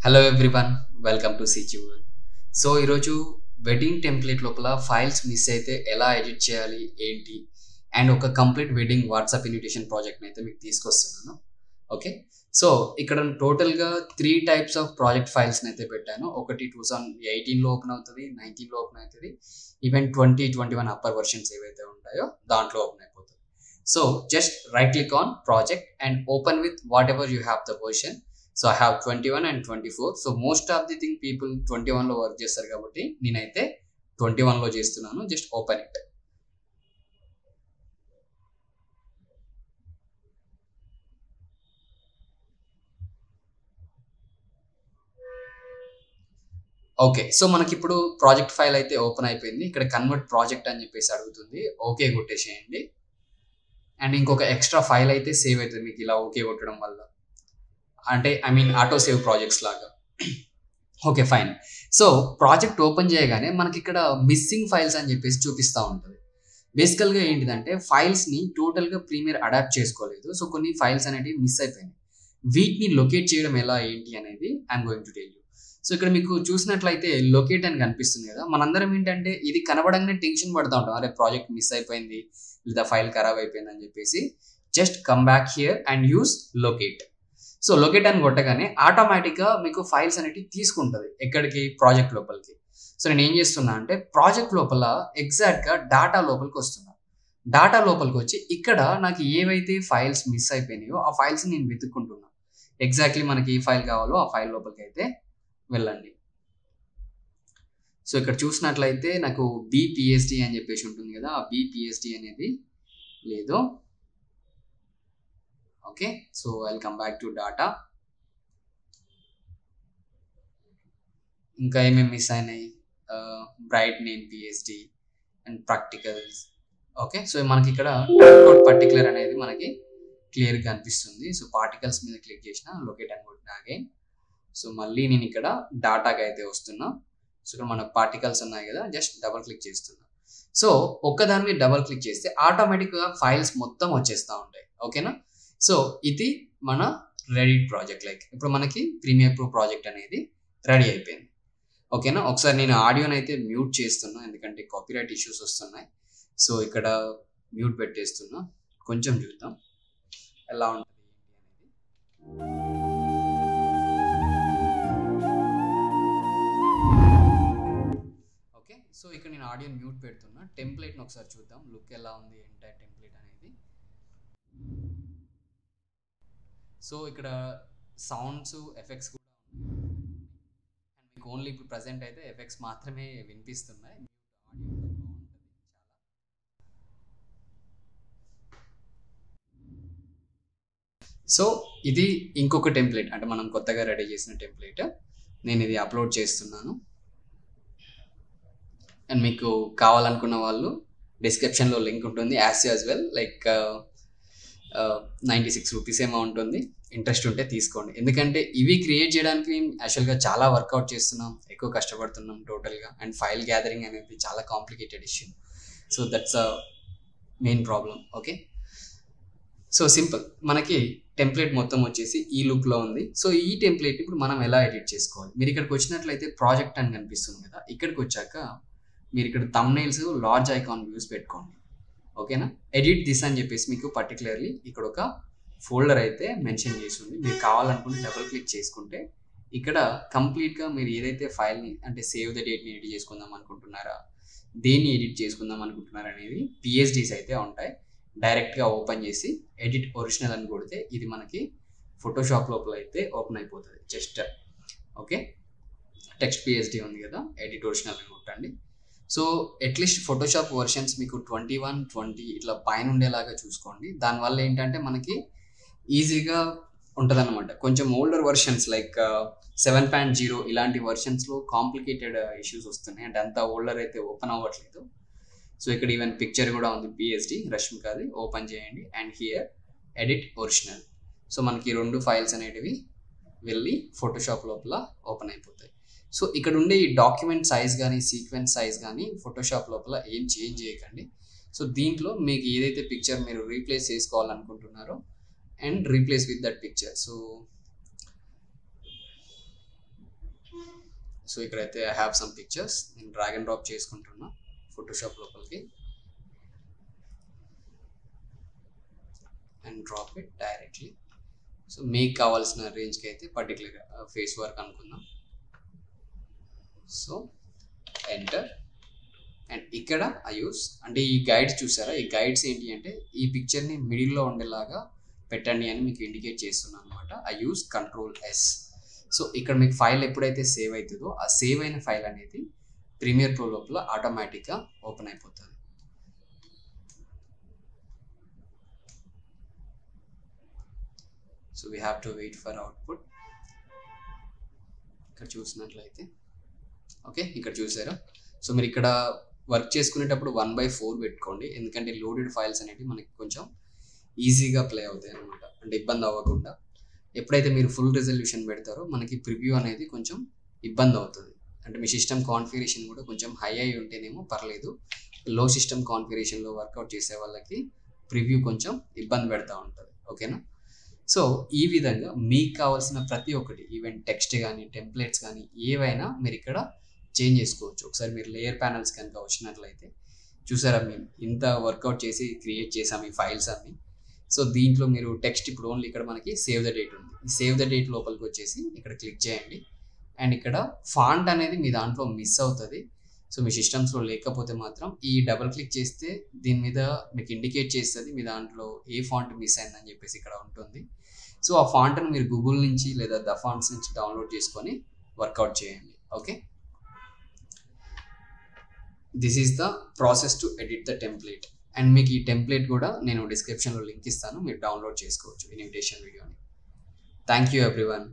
Hello everyone, welcome to సిచ్యూ. So ఈరోజు wedding template లోపల ఫైల్స్ మిస్ అయితే ఎలా ఎడిట్ చేయాలి ఏంటి అండ్ ఒక కంప్లీట్ వెడ్డింగ్ వాట్సాప్ ఇన్విటేషన్ ప్రాజెక్ట్ని అయితే మీకు తీసుకొస్తున్నాను. ఓకే, సో ఇక్కడ టోటల్గా 3 టైప్స్ ఆఫ్ ప్రాజెక్ట్ ఫైల్స్ని అయితే పెట్టాను. ఒకటి 2018లో ఓపెన్ అవుతుంది, 19లో ఓపెన్ అవుతుంది, ఈవెన్ 2021 అప్పర్ వర్షన్స్ ఏవైతే ఉంటాయో దాంట్లో ఓపెన్ అయిపోతుంది. So just right click on project and open with whatever you have the version. So I have 21 and 24. So most of the thing people 21లో work చేస్తారు కాబట్టి నేనైతే 21లో చేస్తున్నాను. Just open it. Okay, so మనకి ఇప్పుడు project file అయితే open అయిపోయింది. ఇక్కడ కన్వర్ట్ ప్రాజెక్ట్ అని చెప్పేసి అడుగుతుంది. ఓకే కొట్టేసేయండి. అండ్ ఇంకొక ఎక్స్ట్రా ఫైల్ అయితే సేవ్ అవుతుంది మీకు ఇలా ఓకే కొట్టడం వల్ల. అంటే I mean auto save projects లాగా. Okay fine. So project open చేయగానే మనకి ఇక్కడ మిస్సింగ్ ఫైల్స్ అని చెప్పేసి చూపిస్తూ ఉంటుంది. బేసికల్గా ఏంటిదంటే ఫైల్స్ని టోటల్గా ప్రీమియర్ అడాప్ట్ చేసుకోలేదు. సో కొన్ని ఫైల్స్ అనేవి మిస్ అయిపోయినాయి. వీటిని లొకేట్ చేయడం ఎలా ఏంటి అనేది I'm going to tell you. So ఇక్కడ మీకు చూసినట్లయితే లొకేట్ అని కనిపిస్తుంది కదా. మనందరం ఏంటంటే ఇది కనబడంగానే టెన్షన్ పడుతూ ఉంటాం, అరే ప్రాజెక్ట్ మిస్ అయిపోయింది లేదా ఫైల్ ఖరాబ్ అయిపోయింది అని చెప్పేసి. Just come back here and use locate. So locate అని కొట్టగానే ఆటోమేటిక్గా మీకు ఫైల్స్ అనేవి తీసుకుంటుంది ఎక్కడికి, ప్రాజెక్ట్ లోపలికి. సో నేను ఏం చేస్తున్నా అంటే ప్రాజెక్ట్ లోపల ఎగ్జాక్ట్గా డాటా లోపలికి వస్తున్నా. డాటా లోపలికి వచ్చి ఇక్కడ నాకు ఏవైతే ఫైల్స్ మిస్ అయిపోయినాయో ఆ ఫైల్స్ నేను వెతుక్కుంటున్నా. ఎగ్జాక్ట్లీ మనకి ఏ ఫైల్ కావాలో ఆ ఫైల్ లోపలికి అయితే వెళ్ళండి. సో ఇక్కడ చూసినట్లయితే నాకు BPSD అని చెప్పేసి ఉంటుంది కదా, ఆ BPSD అనేది లేదు. Okay, so I will come back to data. ఇంకా ఏమేమి మిస్ అయినాయి, bright name PSD and practicals. Okay, so మనకి ఇక్కడ ట్రాన్స్పోర్ట్ పర్టికులర్ అనేది మనకి క్లియర్గా కనిపిస్తుంది. సో పార్టికల్స్ మీద క్లిక్ చేసిన లొకేట్ అని కొట్టిన అగైన్. సో మళ్ళీ నేను ఇక్కడ డాటాకి అయితే వస్తున్నా. సో ఇక్కడ మనకు పార్టికల్స్ ఉన్నాయి కదా, జస్ట్ డబల్ క్లిక్ చేస్తున్నా. సో ఒక్కదాని మీద డబల్ క్లిక్ చేస్తే ఆటోమేటిక్గా ఫైల్స్ మొత్తం వచ్చేస్తూ ఉంటాయి. ఓకేనా. సో ఇది మన రెడీట్ ప్రాజెక్ట్. లైక్ ఇప్పుడు మనకి ప్రీమియర్ ప్రో ప్రాజెక్ట్ అనేది రెడీ అయిపోయింది. ఓకేనా. ఒకసారి నేను ఆడియోని అయితే మ్యూట్ చేస్తున్నా ఎందుకంటే కాపీరైట్ ఇష్యూస్ వస్తున్నాయి. సో ఇక్కడ మ్యూట్ పెట్టేస్తున్నా, కొంచెం చూద్దాం ఎలా ఉంటుంది అనేది. ఓకే, సో ఇక్కడ నేను ఆడియో మ్యూట్ పెడుతున్నా. టెంప్లెట్ని ఒకసారి చూద్దాం, లుక్ ఎలా ఉంది ఎంటైర్ టెంప్లెట్ అనేది. సో ఇక్కడ సౌండ్స్ ఎఫెక్ట్స్ కూడా ఉన్నాయి. అండ్ మీకు ఓన్లీ ఇప్పుడు ప్రజెంట్ అయితే ఎఫెక్ట్స్ మాత్రమే వినిపిస్తున్నాయి. ఆడియో బాగుంటుంది చాలా. సో ఇది ఇంకొక టెంప్లెట్, అంటే మనం కొత్తగా రెడీ చేసిన టెంప్లెట్. నేను ఇది అప్లోడ్ చేస్తున్నాను. అండ్ మీకు కావాలనుకున్న వాళ్ళు డిస్క్రిప్షన్లో లింక్ ఉంటుంది. యాజ్ వెల్ లైక్ 96 రూపీస్ ఏమో ఉంటుంది. ఇంట్రెస్ట్ ఉంటే తీసుకోండి. ఎందుకంటే ఇవి క్రియేట్ చేయడానికి యాక్చువల్గా చాలా వర్కౌట్ చేస్తున్నాం, ఎక్కువ కష్టపడుతున్నాం టోటల్గా. అండ్ ఫైల్ గ్యాదరింగ్ అనేది చాలా complicated issue. So that's a main problem. Okay, so simple. మనకి టెంప్లెట్ మొత్తం వచ్చేసి ఈ లుక్లో ఉంది. సో ఈ టెంప్లెట్ ఇప్పుడు మనం ఎలా ఎడిట్ చేసుకోవాలి, మీరు ఇక్కడికి వచ్చినట్లయితే ప్రాజెక్ట్ అని కనిపిస్తుంది కదా, ఇక్కడికి వచ్చాక మీరు ఇక్కడ థంబ్నెయిల్స్ లార్జ్ ఐకాన్ వ్యూస్ పెట్టుకోండి. ఓకేనా. ఎడిట్ దిస్ అని చెప్పేసి మీకు పర్టికులర్లీ ఇక్కడ ఒక ఫోల్డర్ అయితే మెన్షన్ చేసి ఉంది. మీరు కావాలనుకుంటే డబుల్ క్లిక్ చేసుకుంటే ఇక్కడ కంప్లీట్గా మీరు ఏదైతే ఫైల్ని అంటే సేవ్ ద డేట్ని ఎడిట్ చేసుకుందాం అనుకుంటున్నారా, దేన్ని ఎడిట్ చేసుకుందాం అనుకుంటున్నారా అనేది PSDs అయితే ఉంటాయి. డైరెక్ట్గా ఓపెన్ చేసి ఎడిట్ ఒరిజినల్ అని కొడితే ఇది మనకి ఫోటోషాప్ లోపల అయితే ఓపెన్ అయిపోతుంది. జస్ట్ ఓకే, టెక్స్ట్ PSD ఉంది కదా, ఎడిట్ ఒరిజినల్ అని కొట్టండి. సో అట్లీస్ట్ ఫోటోషాప్ వర్షన్స్ మీకు 21, 20 ఇట్లా పైన ఉండేలాగా చూసుకోండి. దానివల్ల ఏంటంటే మనకి ఈజీగా ఉంటుంది అనమాట. కొంచెం ఓల్డర్ వర్షన్స్ లైక్ 7.0 ఇలాంటి వర్షన్స్లో కాంప్లికేటెడ్ ఇష్యూస్ వస్తున్నాయి. అంటే అంత ఓల్డర్ అయితే ఓపెన్ అవ్వట్లేదు. సో ఇక్కడ ఈవెన్ పిక్చర్ కూడా ఉంది PSD రష్మికది. ఓపెన్ చేయండి and here edit original. So మనకి 2 ఫైల్స్ అనేటివి వెళ్ళి ఫోటోషాప్ లోపల ఓపెన్ అయిపోతాయి. సో ఇక్కడ ఉండే ఈ డాక్యుమెంట్ సైజ్ కానీ సీక్వెన్స్ సైజ్ కానీ ఫోటోషాప్ లోపల ఏం చేంజ్ చేయకండి. సో దీంట్లో మీకు ఏదైతే పిక్చర్ మీరు రీప్లేస్ చేసుకోవాలనుకుంటున్నారో and replace with that picture. So so ఇక్కడైతే ఐ హ్యావ్ సమ్ పిక్చర్స్, నేను డ్రాగ్ అండ్ డ్రాప్ చేసుకుంటున్నా ఫోటోషాప్ లోపలికి and drop it directly. So మీకు కావాల్సిన రేంజ్కి అయితే పర్టికులర్గా ఫేస్ వర్క్ అనుకుందాం. So enter. అండ్ ఇక్కడ ఐ యూస్ అంటే ఈ గైడ్స్ చూసారా, ఈ గైడ్స్ ఏంటి అంటే ఈ పిక్చర్ని మిడిల్లో ఉండేలాగా పెట్టండి అని మీకు ఇండికేట్ చేస్తున్నాను అనమాట. I use Ctrl+S. సో ఇక్కడ మీకు ఫైల్ ఎప్పుడైతే సేవ్ అవుతుందో ఆ సేవ్ అయిన ఫైల్ అనేది ప్రీమియర్ ప్రో లోపల ఆటోమేటిక్గా ఓపెన్ అయిపోతుంది. So we have to wait for output. ఇక్కడ చూసినట్లయితే ఓకే, ఇక్కడ చూసారా. సో మీరు ఇక్కడ వర్క్ చేసుకునేటప్పుడు 1/4 పెట్టుకోండి, ఎందుకంటే లోడెడ్ ఫైల్స్ అనేవి మనకి కొంచెం ఈజీగా ప్లే అవుతాయి అనమాట, అంటే ఇబ్బంది అవ్వకుండా. ఎప్పుడైతే మీరు ఫుల్ రెజల్యూషన్ పెడతారో మనకి ప్రివ్యూ అనేది కొంచెం ఇబ్బంది అవుతుంది. అంటే మీ సిస్టమ్ కాన్ఫిగరేషన్ కూడా కొంచెం హై అయి ఉంటేనేమో పర్లేదు, లో సిస్టమ్ కాన్ఫిగరేషన్లో వర్కౌట్ చేసే వాళ్ళకి ప్రివ్యూ కొంచెం ఇబ్బంది పెడతా ఉంటుంది. ఓకేనా. సో ఈ విధంగా మీకు కావాల్సిన ప్రతి ఒక్కటి, ఈవెన్ టెక్స్ట్ కానీ టెంప్లెట్స్ కానీ ఏవైనా మీరు ఇక్కడ చేంజ్ చేసుకోవచ్చు. ఒకసారి మీరు లేయర్ ప్యానల్స్ కనుక వచ్చినట్లయితే చూసారా, మేము ఇంత వర్కౌట్ చేసి క్రియేట్ చేసాము ఈ ఫైల్స్ అన్ని. సో దీంట్లో మీరు టెక్స్ట్ ఇప్పుడు ఓన్లీ ఇక్కడ మనకి సేవ్ ద డేట్ ఉంది, ఈ సేవ్ ద డేట్ లోపలికి వచ్చేసి ఇక్కడ క్లిక్ చేయండి. అండ్ ఇక్కడ ఫాంట్ అనేది మీ దాంట్లో మిస్ అవుతుంది. సో మీ సిస్టమ్స్లో లేకపోతే మాత్రం ఈ డబుల్ క్లిక్ చేస్తే దీని మీద మీకు ఇండికేట్ చేస్తుంది మీ దాంట్లో ఏ ఫాంట్ మిస్ అయిందని చెప్పేసి ఇక్కడ ఉంటుంది. సో ఆ ఫాంట్ను మీరు గూగుల్ నుంచి లేదా ద ఫాంట్స్ నుంచి డౌన్లోడ్ చేసుకొని వర్కౌట్ చేయండి. Okay, this is the process to edit the template. And మీకు ఈ టెంప్లెట్ కూడా నేను డిస్క్రిప్షన్లో లింక్ ఇస్తాను, మీరు డౌన్లోడ్ చేసుకోవచ్చు ఇన్విటేషన్ వీడియోని. Thank you everyone.